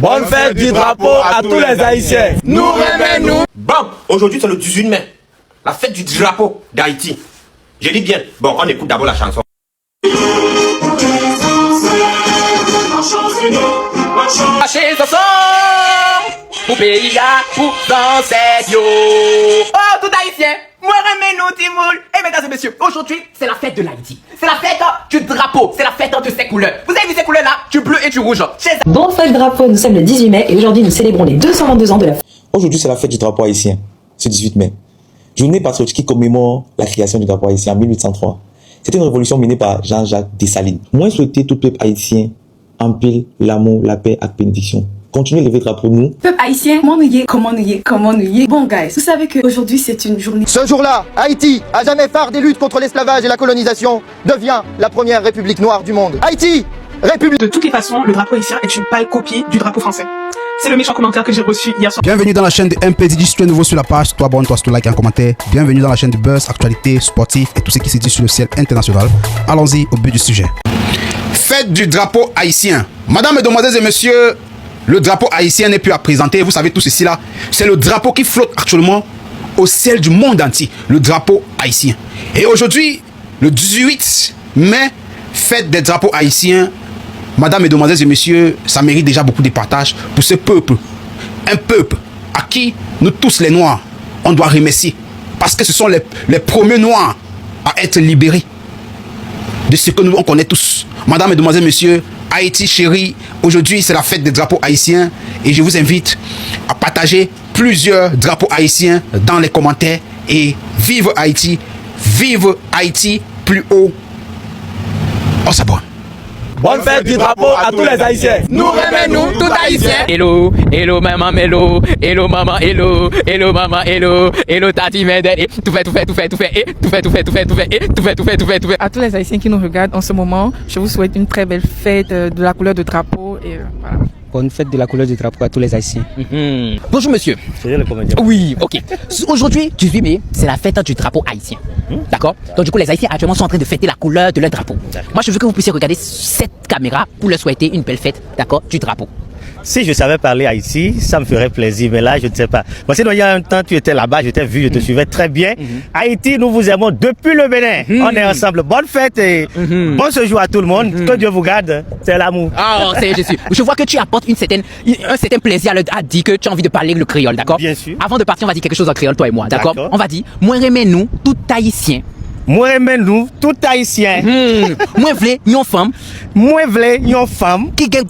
Bonne fête du drapeau à tous les Haïtiens. Nous remenons. Bon, aujourd'hui c'est le 18 mai, la fête du drapeau d'Haïti. Je dis bien, bon, on écoute d'abord la chanson. Marchez ensemble pour pays, pour danser, yo. Oh, tout haïtien, moi remets-nous, Timoul. Et mesdames et messieurs, aujourd'hui, c'est la fête de l'Haïti. C'est la fête du drapeau, c'est la fête de ses couleurs. Vous avez vu ces couleurs-là, du bleu et du rouge. Bonne fête drapeau, nous sommes le 18 mai et aujourd'hui nous célébrons les 222 ans de la fête. Aujourd'hui, c'est la fête du drapeau haïtien, ce 18 mai. Journée patriotique qui commémore la création du drapeau haïtien en 1803. C'était une révolution menée par Jean-Jacques Dessalines. Moi, je souhaitais tout peuple haïtien en paix, l'amour, la paix et la bénédiction. Continuez à lever le drapeau, nous. Peuple haïtien, comment nous y est. Bon, guys, vous savez qu'aujourd'hui, c'est une journée. Ce jour-là, Haïti, à jamais phare des luttes contre l'esclavage et la colonisation, devient la première république noire du monde. Haïti, république. De toutes les façons, le drapeau haïtien est une pâle copie du drapeau français. C'est le méchant commentaire que j'ai reçu hier soir. Bienvenue dans la chaîne de MPDJ. Si tu es nouveau sur la page, toi abonne-toi, si tu likes un commentaire. Bienvenue dans la chaîne de buzz, actualité, sportif et tout ce qui se dit sur le ciel international. Allons-y au but du sujet. Fête du drapeau haïtien. Madame, mesdemoiselles et messieurs, le drapeau haïtien n'est plus à présenter. Vous savez tout ceci là. C'est le drapeau qui flotte actuellement au ciel du monde entier. Le drapeau haïtien. Et aujourd'hui, le 18 mai, fête des drapeaux haïtiens. Madame, mesdemoiselles et messieurs, ça mérite déjà beaucoup de partage pour ce peuple. Un peuple à qui nous tous les Noirs, on doit remercier. Parce que ce sont les premiers Noirs à être libérés de ce que nous on connaît tous. Madame, mesdemoiselles et messieurs, Haïti chérie, aujourd'hui c'est la fête des drapeaux haïtiens et je vous invite à partager plusieurs drapeaux haïtiens dans les commentaires et vive Haïti plus haut. On s'abonne. Bonne fête du drapeau à tous les Haïtiens. Nous remenons tout haïtien. Hello, hello maman, hello, hello maman, hello, hello maman, hello, hello tati Medel. Tout fait. À tous les Haïtiens qui nous regardent en ce moment, je vous souhaite une très belle fête de la couleur de drapeau et voilà. Bonne fête de la couleur du drapeau à tous les Haïtiens. Bonjour monsieur. Oui, ok. Aujourd'hui, 18 mai, c'est la fête du drapeau haïtien. D'accord? Donc du coup, les Haïtiens actuellement sont en train de fêter la couleur de leur drapeau. Moi, je veux que vous puissiez regarder cette caméra pour leur souhaiter une belle fête, d'accord, du drapeau. Si je savais parler Haïti, ça me ferait plaisir, mais là, je ne sais pas. Parce que il y a un temps, tu étais là-bas, je t'ai vu, je te suivais très bien. Haïti, nous vous aimons depuis le Bénin. On est ensemble. Bonne fête et bon séjour à tout le monde. Que Dieu vous garde. C'est l'amour. Ah, c'est Jésus. Je vois que tu apportes un certain plaisir à dire que tu as envie de parler le créole, d'accord? Bien sûr. Avant de partir, on va dire quelque chose en créole, toi et moi, d'accord? On va dire, moi remets-nous tout haïtien. Moi remets-nous tout haïtien. Moi v'lais yon femme. Moi v'lais yon femme. Qui gagne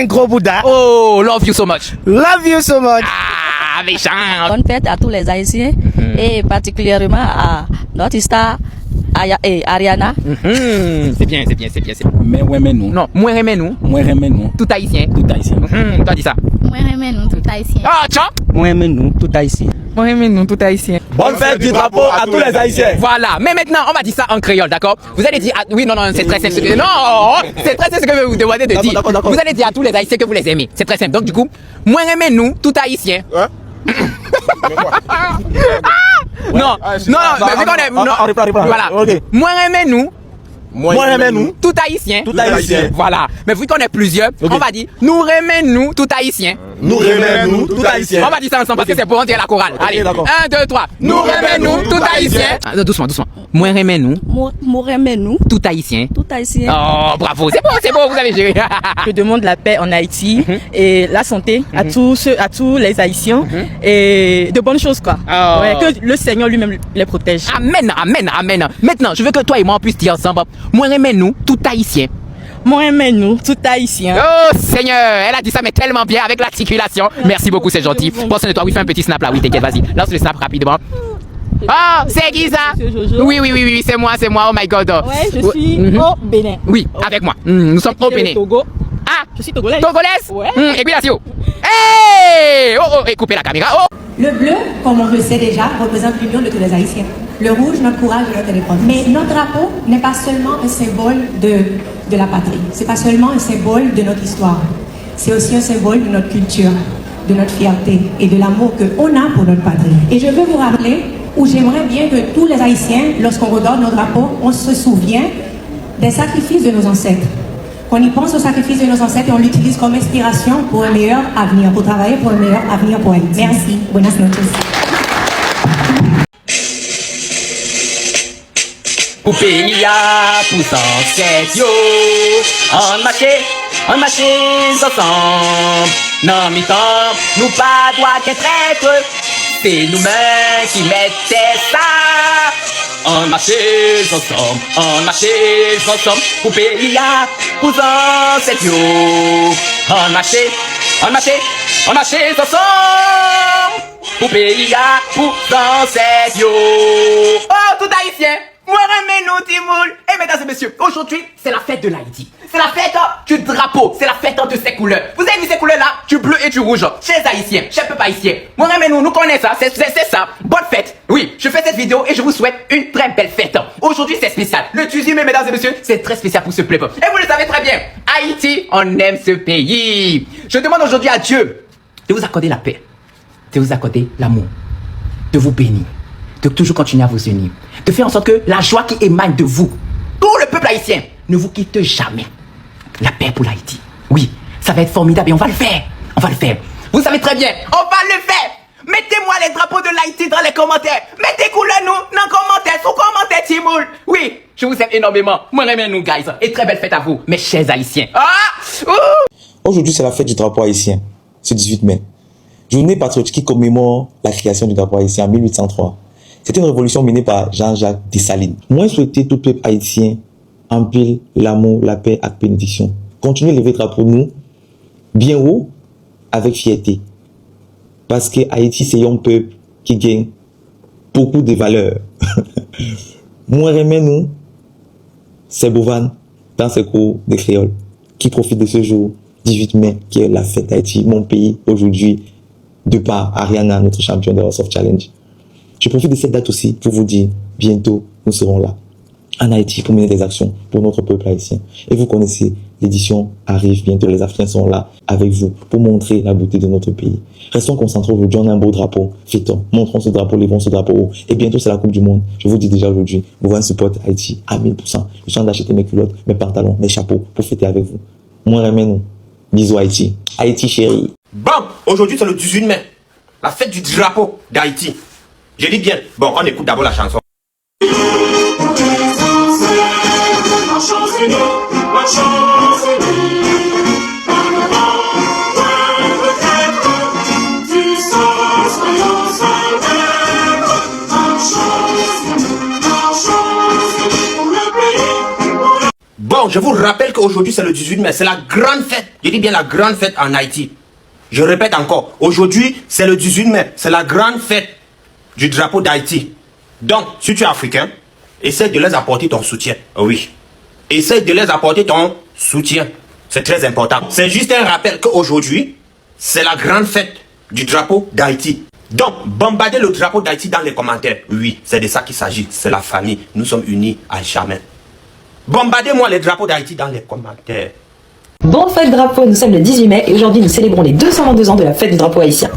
gros bouddha. Oh, love you so much. Ah, méchant. Bonne fête à tous les Haïtiens et particulièrement à notre star Ariana. C'est bien. Mais remets-nous. Non, moi remets-nous. Tout haïtien. Toi dis ça. Moi remets-nous tout haïtien. Ah, tiens. Moi remets-nous tout haïtien. Moi remets-nous tout haïtien. Bonne fête du drapeau à tous les Haïtiens. Voilà, mais maintenant on va dire ça en créole, d'accord? Vous allez dire, oui, non, c'est très simple. Non, c'est très simple ce que je vais vous demander de dire. D'accord. Vous allez dire à tous les Haïtiens que vous les aimez. C'est très simple. Donc du coup, moi remets-nous tout haïtien. Non, mais vu qu'on est... Voilà. Moi remets-nous tout haïtien. Voilà. Mais vu qu'on est plusieurs, on va dire nous remets-nous tout haïtien. Nous remets-nous tout haïtien. On va dire ça ensemble parce que c'est pour rentrer la chorale. Allez, 1, 2, 3. Nous remets-nous tout haïtien. Doucement. Moi remets-nous. Moi remets-nous tout haïtien. Oh, bravo. C'est bon, vous avez géré. Je demande la paix en Haïti et la santé à tous les Haïtiens et de bonnes choses quoi. Ouais, que le Seigneur lui-même les protège. Amen. Maintenant, je veux que toi et moi on puisse dire ensemble. Moi remets-nous tout haïtien. Moi remets-nous tout haïtien. Oh Seigneur, elle a dit ça mais tellement bien avec l'articulation. Merci beaucoup, c'est gentil. Prends soin de toi, oui, fais un petit snap là, oui, t'inquiète, vas-y. Lance le snap rapidement. Oh, c'est qui ça? Oui, c'est moi, oh my god. Ouais, je suis au Bénin. Oui, avec moi. Nous sommes au Bénin. Togo. Ah, je suis togolaise. Ouais. Et puis là, hey! Oh, et coupez la caméra. Oh. Le bleu, comme on le sait déjà, représente l'union de tous les Haïtiens. Le rouge, notre courage et notre indépendance. Mais notre drapeau n'est pas seulement un symbole de la patrie. C'est pas seulement un symbole de notre histoire. C'est aussi un symbole de notre culture, de notre fierté et de l'amour qu'on a pour notre patrie. Et je veux vous rappeler, ou j'aimerais bien que tous les Haïtiens, lorsqu'on regarde nos drapeaux, on se souvient des sacrifices de nos ancêtres. qu'on y pense au sacrifice de nos ancêtres et on l'utilise comme inspiration pour un meilleur avenir, pour travailler pour un meilleur avenir pour Haïti. Merci. Buenas noches. Pour pays à tous ancêtres, yo, on marche ensemble. Non, mi-temps, nous pas droit qu'être traître, c'est nous-mêmes qui mettons ça. On marche ensemble, pour pays à tous ancêtres, yo. On marche ensemble, pour pays à tous ancêtres, yo. Oh, tout haïtien! Moi, remets-nous, Timoul. Et mesdames et messieurs, aujourd'hui, c'est la fête de l'Haïti. C'est la fête du drapeau. C'est la fête de ses couleurs. Vous avez vu ces couleurs-là? Du bleu et du rouge. Chez les Haïtiens, chez le peuple haïtien. Moi, remets-nous, nous connaissons ça. C'est ça. Bonne fête. Oui, je fais cette vidéo et je vous souhaite une très belle fête. Aujourd'hui, c'est spécial. Le 18 mai, mesdames et messieurs, c'est très spécial pour ce peuple. Et vous le savez très bien. Haïti, on aime ce pays. Je demande aujourd'hui à Dieu de vous accorder la paix, de vous accorder l'amour, de vous bénir, de toujours continuer à vous unir, de faire en sorte que la joie qui émane de vous, tout le peuple haïtien, ne vous quitte jamais. La paix pour l'Haïti. Oui, ça va être formidable et on va le faire. On va le faire. Vous savez très bien, on va le faire. Mettez-moi les drapeaux de l'Haïti dans les commentaires. Mettez couleur nous dans les commentaires, sous commentaires, Timoul. Oui, je vous aime énormément. Moi, j'aime nous, guys. Et très belle fête à vous, mes chers haïtiens. Aujourd'hui, c'est la fête du drapeau haïtien, ce 18 mai. Journée patriotique qui commémore la création du drapeau haïtien en 1803. C'était une révolution menée par Jean-Jacques Dessalines. Moi, je souhaitais tout peuple haïtien empile l'amour, la paix et la bénédiction. Continuez à lever le drapeau nous, bien haut, avec fierté. Parce que Haïti, c'est un peuple qui gagne beaucoup de valeurs. Moi, remets nous, c'est Bovan, dans ce cours de créole, qui profite de ce jour 18 mai, qui est la fête d'Haïti, mon pays, aujourd'hui, de par Ariana, notre champion de Airsoft Challenge. Je profite de cette date aussi pour vous dire, bientôt, nous serons là, en Haïti, pour mener des actions pour notre peuple haïtien. Et vous connaissez, l'édition arrive bientôt, les Africains sont là avec vous pour montrer la beauté de notre pays. Restons concentrés aujourd'hui, on a un beau drapeau, fêtons, montrons ce drapeau, levons ce drapeau haut. Et bientôt, c'est la Coupe du Monde. Je vous dis déjà aujourd'hui, vous voyez un support Haïti à 1000%. Je suis en train d'acheter mes culottes, mes pantalons, mes chapeaux pour fêter avec vous. Moi, remets-nous. Bisous Haïti. Haïti chérie. Bon, aujourd'hui, c'est le 18 mai. La fête du drapeau d'Haïti. Je dis bien. Bon, on écoute d'abord la chanson. Bon, je vous rappelle qu'aujourd'hui c'est le 18 mai, c'est la grande fête. Je dis bien la grande fête en Haïti. Je répète encore, aujourd'hui c'est le 18 mai, c'est la grande fête du drapeau d'Haïti. Donc, si tu es africain, essaie de les apporter ton soutien. Oui. Essaie de les apporter ton soutien. C'est très important. C'est juste un rappel qu'aujourd'hui, c'est la grande fête du drapeau d'Haïti. Donc, bombardez le drapeau d'Haïti dans les commentaires. Oui, c'est de ça qu'il s'agit. C'est la famille. Nous sommes unis à jamais. Bombardez-moi les drapeaux d'Haïti dans les commentaires. Bonne fête drapeau, nous sommes le 18 mai et aujourd'hui nous célébrons les 222 ans de la fête du drapeau haïtien.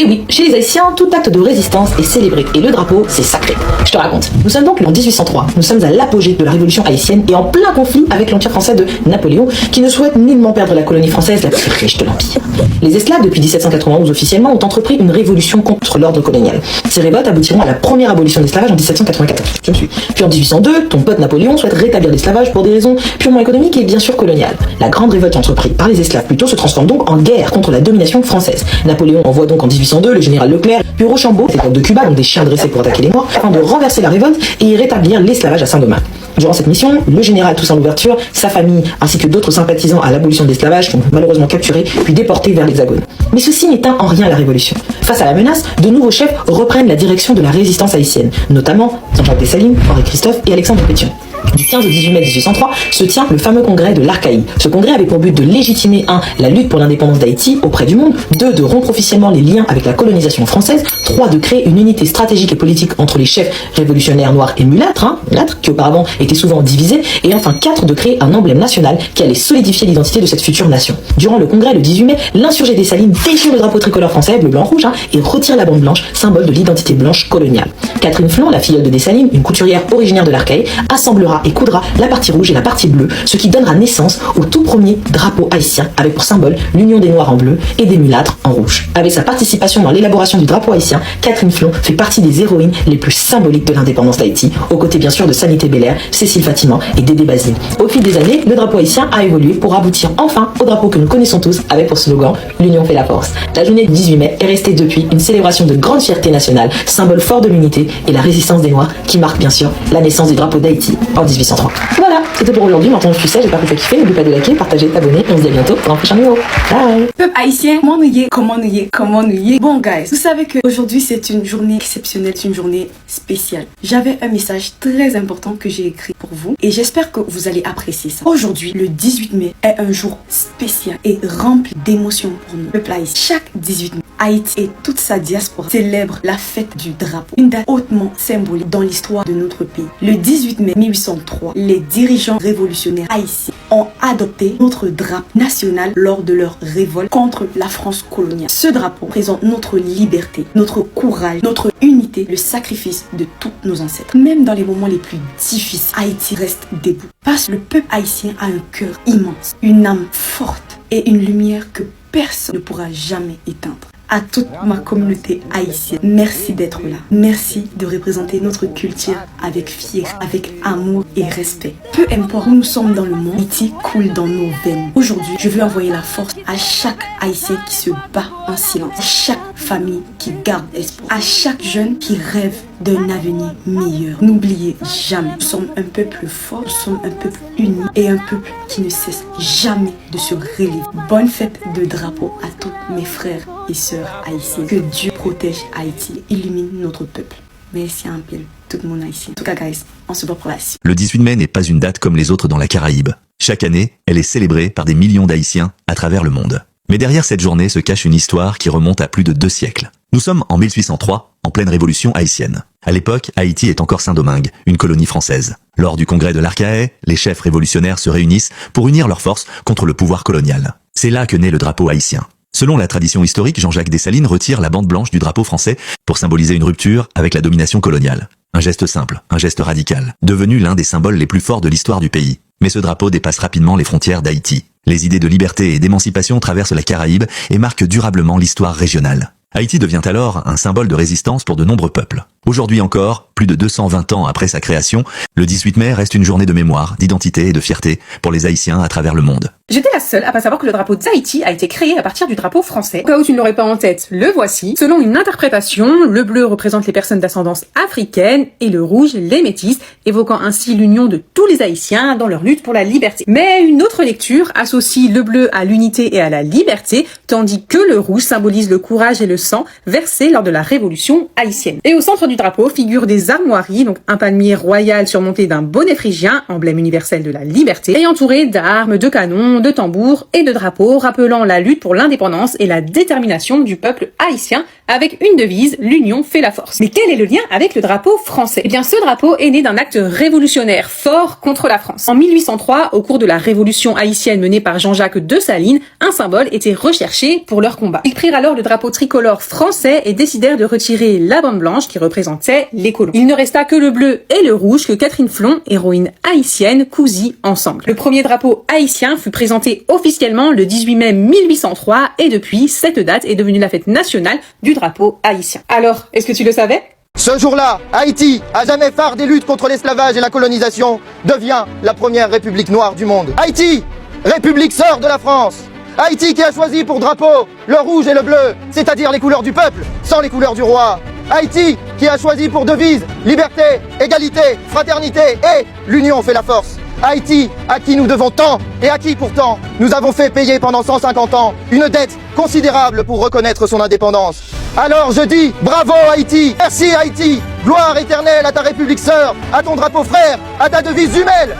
Et oui, chez les Haïtiens, tout acte de résistance est célébré et le drapeau, c'est sacré. Je te raconte. Nous sommes donc en 1803. Nous sommes à l'apogée de la révolution haïtienne et en plein conflit avec l'empire français de Napoléon qui ne souhaite nullement perdre la colonie française la plus riche de l'empire. Les esclaves, depuis 1791 officiellement, ont entrepris une révolution contre l'ordre colonial. Ces révoltes aboutiront à la première abolition de l'esclavage en 1794. Je me suis. Puis en 1802, ton pote Napoléon souhaite rétablir l'esclavage pour des raisons purement économiques et bien sûr coloniales. La grande révolte entreprise par les esclaves plutôt se transforme donc en guerre contre la domination française. Napoléon envoie donc en 1802 le général Leclerc, puis Rochambeau, c'est de Cuba, donc des chiens dressés pour attaquer les morts, afin de renverser la révolte et rétablir l'esclavage à Saint-Domingue. Durant cette mission, le général Toussaint Louverture, sa famille, ainsi que d'autres sympathisants à l'abolition de l'esclavage sont malheureusement capturés puis déportés vers l'Hexagone. Mais ceci n'éteint en rien la révolution. Face à la menace, de nouveaux chefs reprennent la direction de la résistance haïtienne, notamment Jean-Jacques Dessalines, Henri Christophe et Alexandre Pétion. Du 15 au 18 mai 1803 se tient le fameux congrès de l'Archaïe. Ce congrès avait pour but de légitimer 1. La lutte pour l'indépendance d'Haïti auprès du monde, 2. De rompre officiellement les liens avec la colonisation française, 3. De créer une unité stratégique et politique entre les chefs révolutionnaires noirs et mulâtres, qui auparavant étaient souvent divisés, et enfin 4. De créer un emblème national qui allait solidifier l'identité de cette future nation. Durant le congrès le 18 mai, l'insurgé Dessalines déchire le drapeau tricolore français, bleu, blanc, rouge, et retire la bande blanche, symbole de l'identité blanche coloniale. Catherine Flon, la filleule de Dessalines, une couturière originaire de l'Archaïe, assemblera et coudra la partie rouge et la partie bleue, ce qui donnera naissance au tout premier drapeau haïtien, avec pour symbole l'union des noirs en bleu et des mulâtres en rouge. Avec sa participation dans l'élaboration du drapeau haïtien, Catherine Flon fait partie des héroïnes les plus symboliques de l'indépendance d'Haïti, aux côtés bien sûr de Sanité Belair, Cécile Fatiman et Dédé Basile. Au fil des années, le drapeau haïtien a évolué pour aboutir enfin au drapeau que nous connaissons tous, avec pour slogan « L'union fait la force ». La journée du 18 mai est restée depuis une célébration de grande fierté nationale, symbole fort de l'unité et la résistance des Noirs, qui marque bien sûr la naissance du drapeau d'Haïti en 1803. Voilà, c'était pour aujourd'hui. Maintenant je suis sage, j'espère que ça kiffé. N'oublie pas de liker, partager, t'abonner et on se dit à bientôt pour un prochain numéro. Bye. Peuple haïtien, comment nous y est. Bon guys, vous savez qu'aujourd'hui c'est une journée exceptionnelle, c'est une journée spéciale. J'avais un message très important que j'ai écrit pour vous et j'espère que vous allez apprécier ça. Aujourd'hui, le 18 mai est un jour spécial et rempli d'émotions pour nous. Peuple haïtien, chaque 18 mai, Haïti et toute sa diaspora célèbrent la fête du drapeau, une date hautement symbolique dans l'histoire de notre pays. Le 18 mai 1803, les dirigeants révolutionnaires haïtiens ont adopté notre drapeau national lors de leur révolte contre la France coloniale. Ce drapeau représente notre liberté, notre courage, notre unité, le sacrifice de tous nos ancêtres. Même dans les moments les plus difficiles, Haïti reste debout. Parce que le peuple haïtien a un cœur immense, une âme forte et une lumière que personne ne pourra jamais éteindre. À toute ma communauté haïtienne, merci d'être là. Merci de représenter notre culture avec fierté, avec amour et respect. Peu importe où nous sommes dans le monde, Haïti coule dans nos veines. Aujourd'hui, je veux envoyer la force à chaque Haïtien qui se bat en silence, à chaque famille qui garde espoir, à chaque jeune qui rêve d'un avenir meilleur. N'oubliez jamais, nous sommes un peuple fort, nous sommes un peuple uni et un peuple qui ne cesse jamais de se relever. Bonne fête de drapeau à tous mes frères et sœurs haïtiens. Que Dieu protège Haïti et illumine notre peuple. Merci un peu tout le monde haïtien. En tout cas, guys, on se voit pour la suite. Le 18 mai n'est pas une date comme les autres dans la Caraïbe. Chaque année, elle est célébrée par des millions d'Haïtiens à travers le monde. Mais derrière cette journée se cache une histoire qui remonte à plus de 2 siècles. Nous sommes en 1803, en pleine révolution haïtienne. À l'époque, Haïti est encore Saint-Domingue, une colonie française. Lors du congrès de l'Archaïe, les chefs révolutionnaires se réunissent pour unir leurs forces contre le pouvoir colonial. C'est là que naît le drapeau haïtien. Selon la tradition historique, Jean-Jacques Dessalines retire la bande blanche du drapeau français pour symboliser une rupture avec la domination coloniale. Un geste simple, un geste radical, devenu l'un des symboles les plus forts de l'histoire du pays. Mais ce drapeau dépasse rapidement les frontières d'Haïti. Les idées de liberté et d'émancipation traversent la Caraïbe et marquent durablement l'histoire régionale. Haïti devient alors un symbole de résistance pour de nombreux peuples. Aujourd'hui encore, plus de 220 ans après sa création, le 18 mai reste une journée de mémoire, d'identité et de fierté pour les Haïtiens à travers le monde. J'étais la seule à pas savoir que le drapeau d'Haïti a été créé à partir du drapeau français. Au cas où tu ne l'aurais pas en tête, le voici. Selon une interprétation, le bleu représente les personnes d'ascendance africaine et le rouge les métis, évoquant ainsi l'union de tous les Haïtiens dans leur lutte pour la liberté. Mais une autre lecture associe le bleu à l'unité et à la liberté, tandis que le rouge symbolise le courage et le sang versé lors de la révolution haïtienne. Et au centre du drapeau figurent des armoiries, donc un palmier royal surmonté d'un bonnet phrygien, emblème universel de la liberté, et entouré d'armes, de canons, de tambours et de drapeaux, rappelant la lutte pour l'indépendance et la détermination du peuple haïtien, avec une devise, l'union fait la force. Mais quel est le lien avec le drapeau français? Eh bien, ce drapeau est né d'un acte révolutionnaire fort contre la France. En 1803, au cours de la révolution haïtienne menée par Jean-Jacques Dessalines, un symbole était recherché pour leur combat. Ils prirent alors le drapeau tricolore français et décidèrent de retirer la bande blanche qui représentait les colons. Il ne resta que le bleu et le rouge que Catherine Flon, héroïne haïtienne, cousit ensemble. Le premier drapeau haïtien fut présenté officiellement le 18 mai 1803 et depuis, cette date est devenue la fête nationale du drapeau haïtien. Alors, est-ce que tu le savais? Ce jour-là, Haïti, à jamais phare des luttes contre l'esclavage et la colonisation, devient la première république noire du monde. Haïti, république sœur de la France. Haïti qui a choisi pour drapeau le rouge et le bleu, c'est-à-dire les couleurs du peuple, sans les couleurs du roi. Haïti qui a choisi pour devise liberté, égalité, fraternité et l'union fait la force. Haïti, à qui nous devons tant et à qui pourtant nous avons fait payer pendant 150 ans une dette considérable pour reconnaître son indépendance. Alors je dis bravo Haïti, merci Haïti, Gloire éternelle à ta République sœur, à ton drapeau frère, à ta devise jumelle.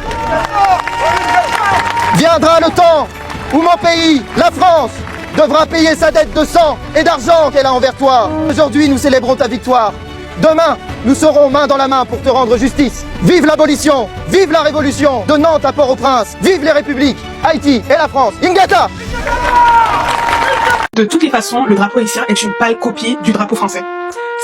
Viendra le temps où mon pays, la France, devra payer sa dette de sang et d'argent qu'elle a envers toi. Aujourd'hui, nous célébrons ta victoire. Demain, nous serons main dans la main pour te rendre justice. Vive l'abolition, vive la révolution, de Nantes à Port-au-Prince, vive les républiques, Haïti et la France. Ingata! De toutes les façons, le drapeau haïtien est une pâle copie du drapeau français.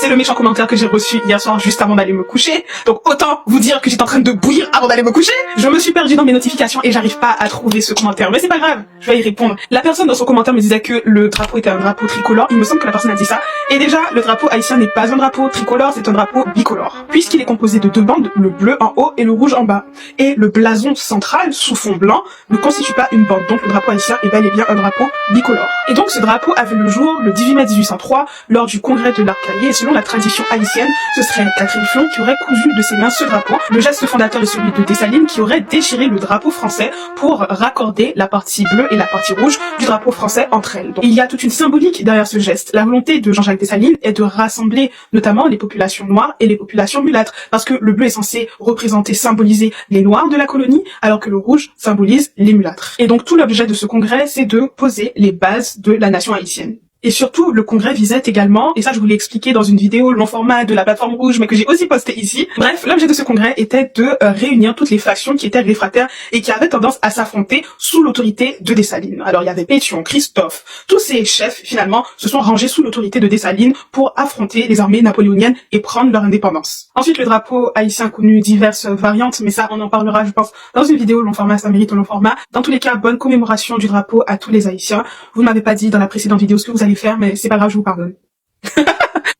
C'est le méchant commentaire que j'ai reçu hier soir juste avant d'aller me coucher. Donc autant vous dire que j'étais en train de bouillir avant d'aller me coucher. Je me suis perdue dans mes notifications et j'arrive pas à trouver ce commentaire. Mais c'est pas grave, je vais y répondre. La personne dans son commentaire me disait que le drapeau était un drapeau tricolore. Il me semble que la personne a dit ça. Et déjà, le drapeau haïtien n'est pas un drapeau tricolore, c'est un drapeau bicolore. Puisqu'il est composé de deux bandes, le bleu en haut et le rouge en bas. Et le blason central, sous fond blanc, ne constitue pas une bande. Donc le drapeau haïtien est bel et bien un drapeau bicolore. Et donc ce drapeau a vu le jour le 18 mai 1803 lors du congrès de l'Arcalier. Et selon la tradition haïtienne, ce serait Catherine Flon qui aurait cousu de ses mains ce drapeau. Le geste fondateur est celui de Dessalines qui aurait déchiré le drapeau français pour raccorder la partie bleue et la partie rouge du drapeau français entre elles. Donc, il y a toute une symbolique derrière ce geste. La volonté de Jean-Jacques Dessalines est de rassembler notamment les populations noires et les populations mulâtres, parce que le bleu est censé représenter, symboliser les noirs de la colonie, alors que le rouge symbolise les mulâtres. Et donc tout l'objet de ce congrès, c'est de poser les bases de la nation haïtienne. Et surtout, le congrès visait également, et ça je vous l'ai expliqué dans une vidéo long format de la plateforme rouge, mais que j'ai aussi posté ici. Bref, l'objet de ce congrès était de réunir toutes les factions qui étaient réfractaires et qui avaient tendance à s'affronter sous l'autorité de Dessalines. Alors il y avait Pétion, Christophe, tous ces chefs finalement se sont rangés sous l'autorité de Dessalines pour affronter les armées napoléoniennes et prendre leur indépendance. Ensuite, le drapeau haïtien connu diverses variantes, mais ça on en parlera je pense dans une vidéo long format, ça mérite un long format. Dans tous les cas, bonne commémoration du drapeau à tous les Haïtiens. Vous ne m'avez pas dit dans la précédente vidéo ce que vous allez faire, mais c'est pas grave, je vous pardonne.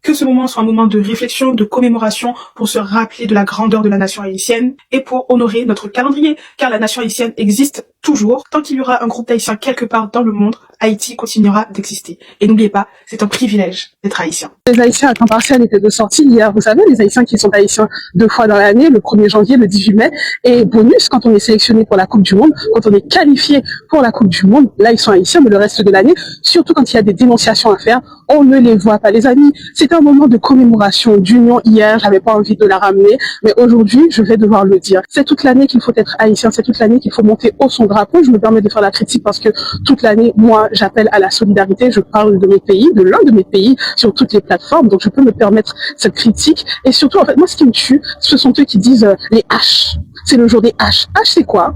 Que ce moment soit un moment de réflexion, de commémoration pour se rappeler de la grandeur de la nation haïtienne et pour honorer notre calendrier, car la nation haïtienne existe toujours. Tant qu'il y aura un groupe d'Haïtiens quelque part dans le monde, Haïti continuera d'exister. Et n'oubliez pas, c'est un privilège d'être haïtien. Les Haïtiens à temps partiel étaient de sortie hier. Vous savez, les Haïtiens qui sont haïtiens 2 fois dans l'année, le 1er janvier, le 18 mai. Et bonus, quand on est sélectionné pour la Coupe du Monde, quand on est qualifié pour la Coupe du Monde, là ils sont haïtiens, mais le reste de l'année, surtout quand il y a des dénonciations à faire, on ne les voit pas. Les amis, c'était un moment de commémoration, d'union hier, j'avais pas envie de la ramener, mais aujourd'hui, je vais devoir le dire. C'est toute l'année qu'il faut être haïtien, c'est toute l'année qu'il faut monter haut son drapeau. Je me permets de faire la critique parce que toute l'année, moi, j'appelle à la solidarité, je parle de mes pays, de l'un de mes pays, sur toutes les plateformes, donc je peux me permettre cette critique. Et surtout, en fait, moi, ce qui me tue, ce sont eux qui disent les H. C'est le jour des H. H, c'est quoi?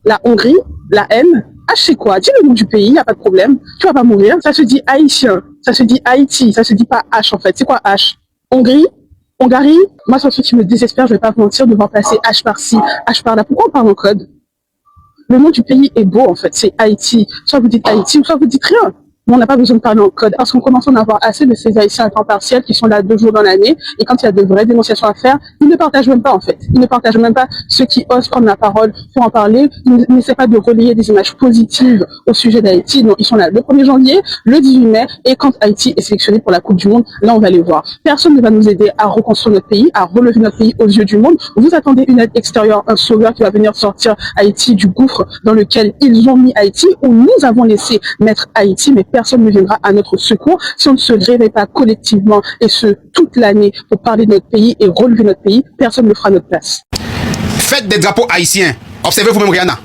La Hongrie, la haine. H, c'est quoi? Dis le nom du pays, y a pas de problème. Tu vas pas mourir. Ça se dit haïtien. Ça se dit Haïti. Ça se dit pas H, en fait. C'est quoi H? Hongrie? Hongarie? Moi, c'est un truc qui me désespère, je vais pas vous mentir, de voir passer H par-ci, H par-là. Pourquoi on parle en code? Le nom du pays est beau, en fait. C'est Haïti. Soit vous dites Haïti, ou soit vous dites rien. Mais on n'a pas besoin de parler en code, parce qu'on commence à en avoir assez de ces Haïtiens à temps partiel qui sont là 2 jours dans l'année, et quand il y a de vraies dénonciations à faire, ils ne partagent même pas, en fait. Ils ne partagent même pas ceux qui osent prendre la parole pour en parler. Ils n'essaient pas de relayer des images positives au sujet d'Haïti. Non, ils sont là le 1er janvier, le 18 mai, et quand Haïti est sélectionné pour la Coupe du Monde, là, on va les voir. Personne ne va nous aider à reconstruire notre pays, à relever notre pays aux yeux du monde. Vous attendez une aide extérieure, un sauveur qui va venir sortir Haïti du gouffre dans lequel ils ont mis Haïti, où nous avons laissé mettre Haïti, mais personne ne viendra à notre secours si on ne se réveille pas collectivement, et ce, toute l'année, pour parler de notre pays et relever notre pays. Personne ne fera à notre place. Faites des drapeaux haïtiens. Observez vous-même, Rihanna.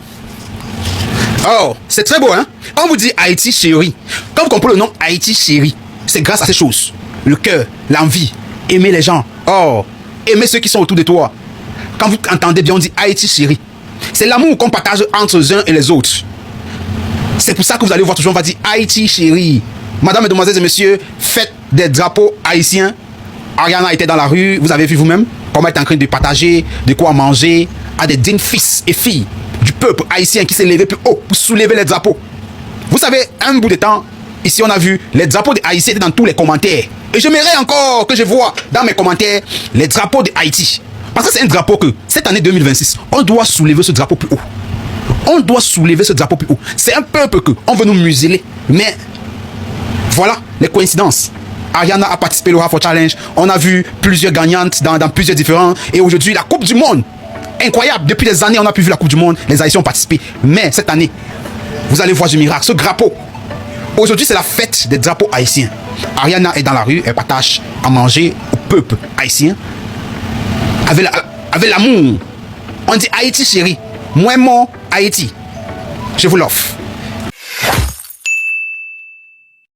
Oh, c'est très beau, hein? On vous dit Haïti chérie. Quand vous comprenez le nom Haïti chérie, c'est grâce à ces choses. Le cœur, l'envie, aimer les gens. Oh, aimer ceux qui sont autour de toi. Quand vous entendez bien, on dit Haïti chérie. C'est l'amour qu'on partage entre les uns et les autres. C'est pour ça que vous allez voir toujours, on va dire Haïti chérie. Madame, mesdemoiselles et messieurs, faites des drapeaux haïtiens. Ariana était dans la rue, vous avez vu vous-même comment elle est en train de partager de quoi manger à des dignes fils et filles du peuple haïtien qui s'est levé plus haut pour soulever les drapeaux. Vous savez, un bout de temps, ici on a vu les drapeaux des Haïtiens étaient dans tous les commentaires. Et j'aimerais encore que je vois dans mes commentaires les drapeaux de Haïti. Parce que c'est un drapeau que, cette année 2026, on doit soulever ce drapeau plus haut. On doit soulever ce drapeau plus haut. C'est un peuple que on veut nous museler. Mais voilà les coïncidences. Ariana a participé au Rafo Challenge. On a vu plusieurs gagnantes dans plusieurs différents. Et aujourd'hui, la Coupe du Monde. Incroyable. Depuis des années, on a pu voir la Coupe du Monde. Les Haïtiens ont participé. Mais cette année, vous allez voir du miracle. Ce drapeau. Aujourd'hui, c'est la fête des drapeaux haïtiens. Ariana est dans la rue. Elle partage à manger au peuple haïtien. avec l'amour. On dit Haïti chérie. Moi, mon Haïti. Je vous l'offre.